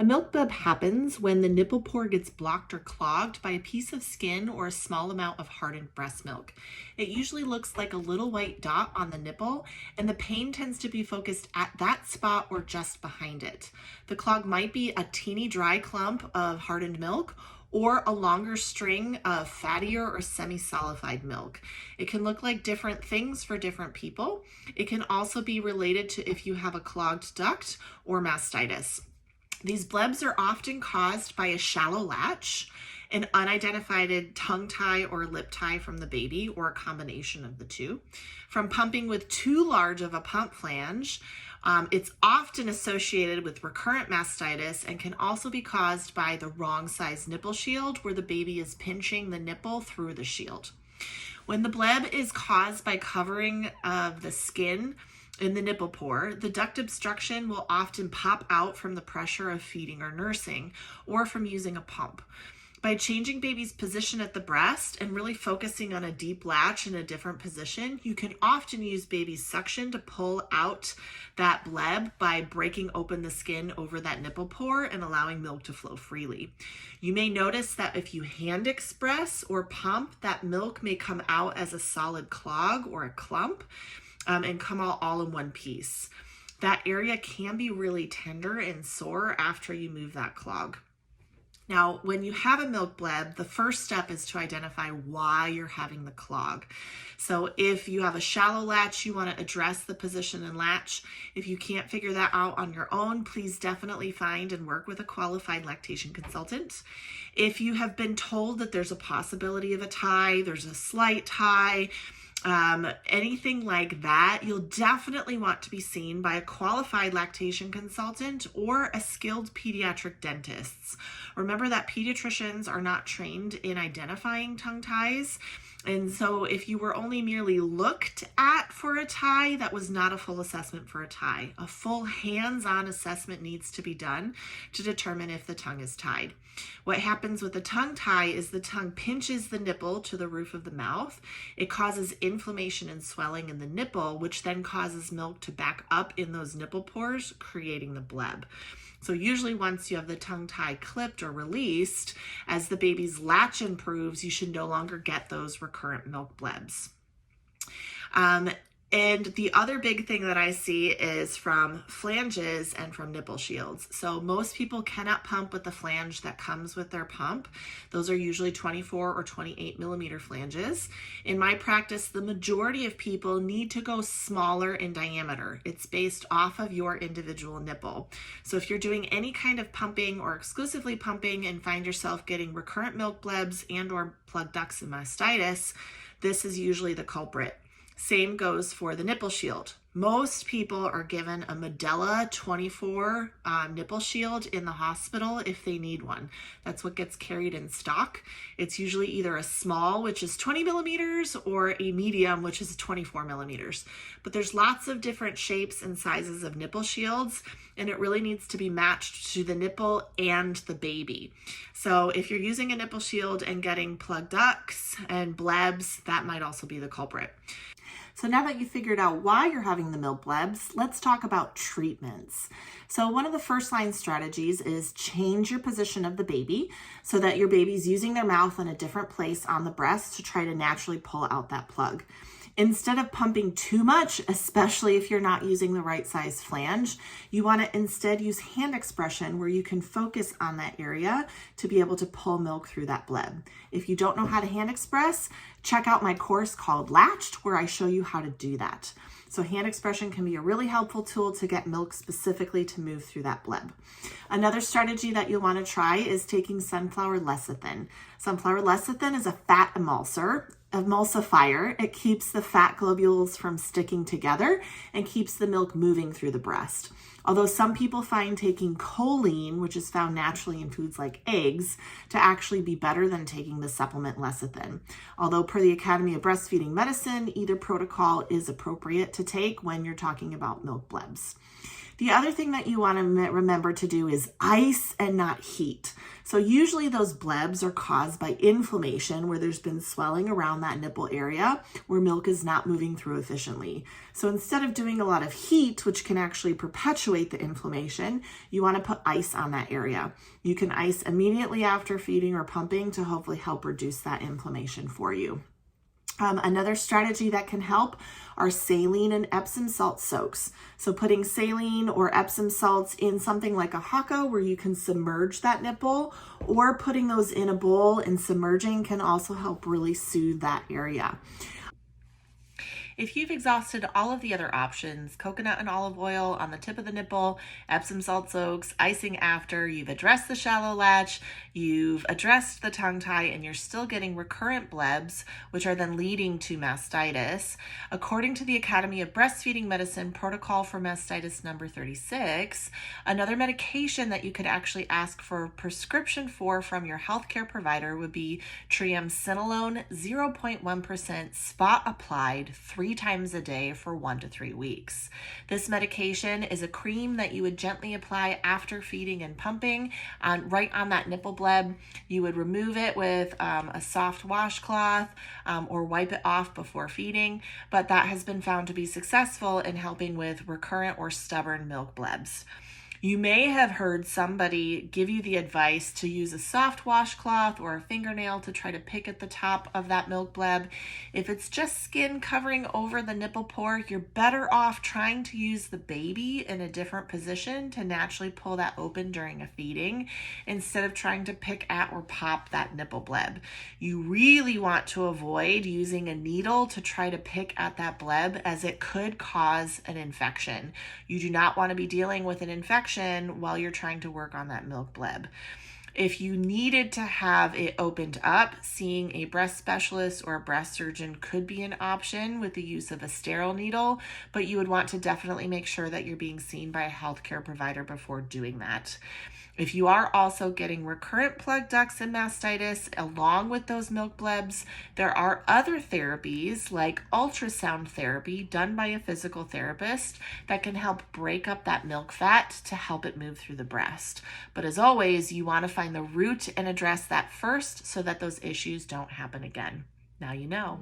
milk bleb happens when the nipple pore gets blocked or clogged by a piece of skin or a small amount of hardened breast milk. It usually looks like a little white dot on the nipple, and the pain tends to be focused at that spot or just behind it. The clog might be a teeny dry clump of hardened milk or a longer string of fattier or semi-solidified milk. It can look like different things for different people. It can also be related to if you have a clogged duct or mastitis. These blebs are often caused by a shallow latch, an unidentified tongue tie or lip tie from the baby, or a combination of the two. From pumping with too large of a pump flange, it's often associated with recurrent mastitis and can also be caused by the wrong size nipple shield, where the baby is pinching the nipple through the shield. When the bleb is caused by covering of the skin in the nipple pore, the duct obstruction will often pop out from the pressure of feeding or nursing, or from using a pump. By changing baby's position at the breast and really focusing on a deep latch in a different position, you can often use baby's suction to pull out that bleb by breaking open the skin over that nipple pore and allowing milk to flow freely. You may notice that if you hand express or pump, that milk may come out as a solid clog or a clump and come out all in one piece. That area can be really tender and sore after you move that clog. Now, when you have a milk bleb, the first step is to identify why you're having the clog. So if you have a shallow latch, you want to address the position and latch. If you can't figure that out on your own, please definitely find and work with a qualified lactation consultant. If you have been told that there's a possibility of a tie, there's a slight tie, anything like that, you'll definitely want to be seen by a qualified lactation consultant or a skilled pediatric dentist. Remember that pediatricians are not trained in identifying tongue ties. And so if you were only merely looked at for a tie, that was not a full assessment for a tie. A full hands-on assessment needs to be done to determine if the tongue is tied. What happens with a tongue tie is the tongue pinches the nipple to the roof of the mouth. It causes inflammation and swelling in the nipple, which then causes milk to back up in those nipple pores, creating the bleb. So usually once you have the tongue tie clipped or released, as the baby's latch improves, you should no longer get those recurrent milk blebs. And the other big thing that I see is from flanges and from nipple shields. So most people cannot pump with the flange that comes with their pump. Those are usually 24 or 28 millimeter flanges. In my practice, the majority of people need to go smaller in diameter. It's based off of your individual nipple. So if you're doing any kind of pumping or exclusively pumping and find yourself getting recurrent milk blebs and or plugged ducts and mastitis, this is usually the culprit. Same goes for the nipple shield. Most people are given a Medela 24 nipple shield in the hospital if they need one. That's what gets carried in stock. It's usually either a small, which is 20 millimeters, or a medium, which is 24 millimeters. But there's lots of different shapes and sizes of nipple shields, and it really needs to be matched to the nipple and the baby. So if you're using a nipple shield and getting plugged ducts and blebs, that might also be the culprit. So now that you figured out why you're having the milk blebs, let's talk about treatments. So one of the first line strategies is change your position of the baby so that your baby's using their mouth in a different place on the breast to try to naturally pull out that plug. Instead of pumping too much, especially if you're not using the right size flange, you want to instead use hand expression where you can focus on that area to be able to pull milk through that bleb. If you don't know how to hand express, check out my course called Latched, where I show you how to do that. So hand expression can be a really helpful tool to get milk specifically to move through that bleb. Another strategy that you'll want to try is taking sunflower lecithin. Sunflower lecithin is a fat emulsifier. It keeps the fat globules from sticking together and keeps the milk moving through the breast. Although some people find taking choline, which is found naturally in foods like eggs, to actually be better than taking the supplement lecithin. Although per the Academy of Breastfeeding Medicine, either protocol is appropriate to take when you're talking about milk blebs. The other thing that you want to remember to do is ice and not heat. So usually those blebs are caused by inflammation where there's been swelling around that nipple area where milk is not moving through efficiently. So instead of doing a lot of heat, which can actually perpetuate the inflammation, you want to put ice on that area. You can ice immediately after feeding or pumping to hopefully help reduce that inflammation for you. Another strategy that can help are saline and Epsom salt soaks. So putting saline or Epsom salts in something like a haka where you can submerge that nipple, or putting those in a bowl and submerging can also help really soothe that area. If you've exhausted all of the other options, coconut and olive oil on the tip of the nipple, Epsom salt soaks, icing after, you've addressed the shallow latch, you've addressed the tongue tie, and you're still getting recurrent blebs, which are then leading to mastitis, according to the Academy of Breastfeeding Medicine Protocol for Mastitis number 36, another medication that you could actually ask for a prescription for from your healthcare provider would be triamcinolone 0.1% spot applied 3 times a day for 1 to 3 weeks. This medication is a cream that you would gently apply after feeding and pumping right on that nipple bleb. You would remove it with a soft washcloth or wipe it off before feeding, but that has been found to be successful in helping with recurrent or stubborn milk blebs. You may have heard somebody give you the advice to use a soft washcloth or a fingernail to try to pick at the top of that milk bleb. If it's just skin covering over the nipple pore, you're better off trying to use the baby in a different position to naturally pull that open during a feeding instead of trying to pick at or pop that nipple bleb. You really want to avoid using a needle to try to pick at that bleb, as it could cause an infection. You do not want to be dealing with an infection while you're trying to work on that milk bleb. If you needed to have it opened up, seeing a breast specialist or a breast surgeon could be an option with the use of a sterile needle, but you would want to definitely make sure that you're being seen by a healthcare provider before doing that. If you are also getting recurrent plug ducts and mastitis along with those milk blebs, there are other therapies like ultrasound therapy done by a physical therapist that can help break up that milk fat to help it move through the breast. But as always, you want to find the root and address that first so that those issues don't happen again. Now you know.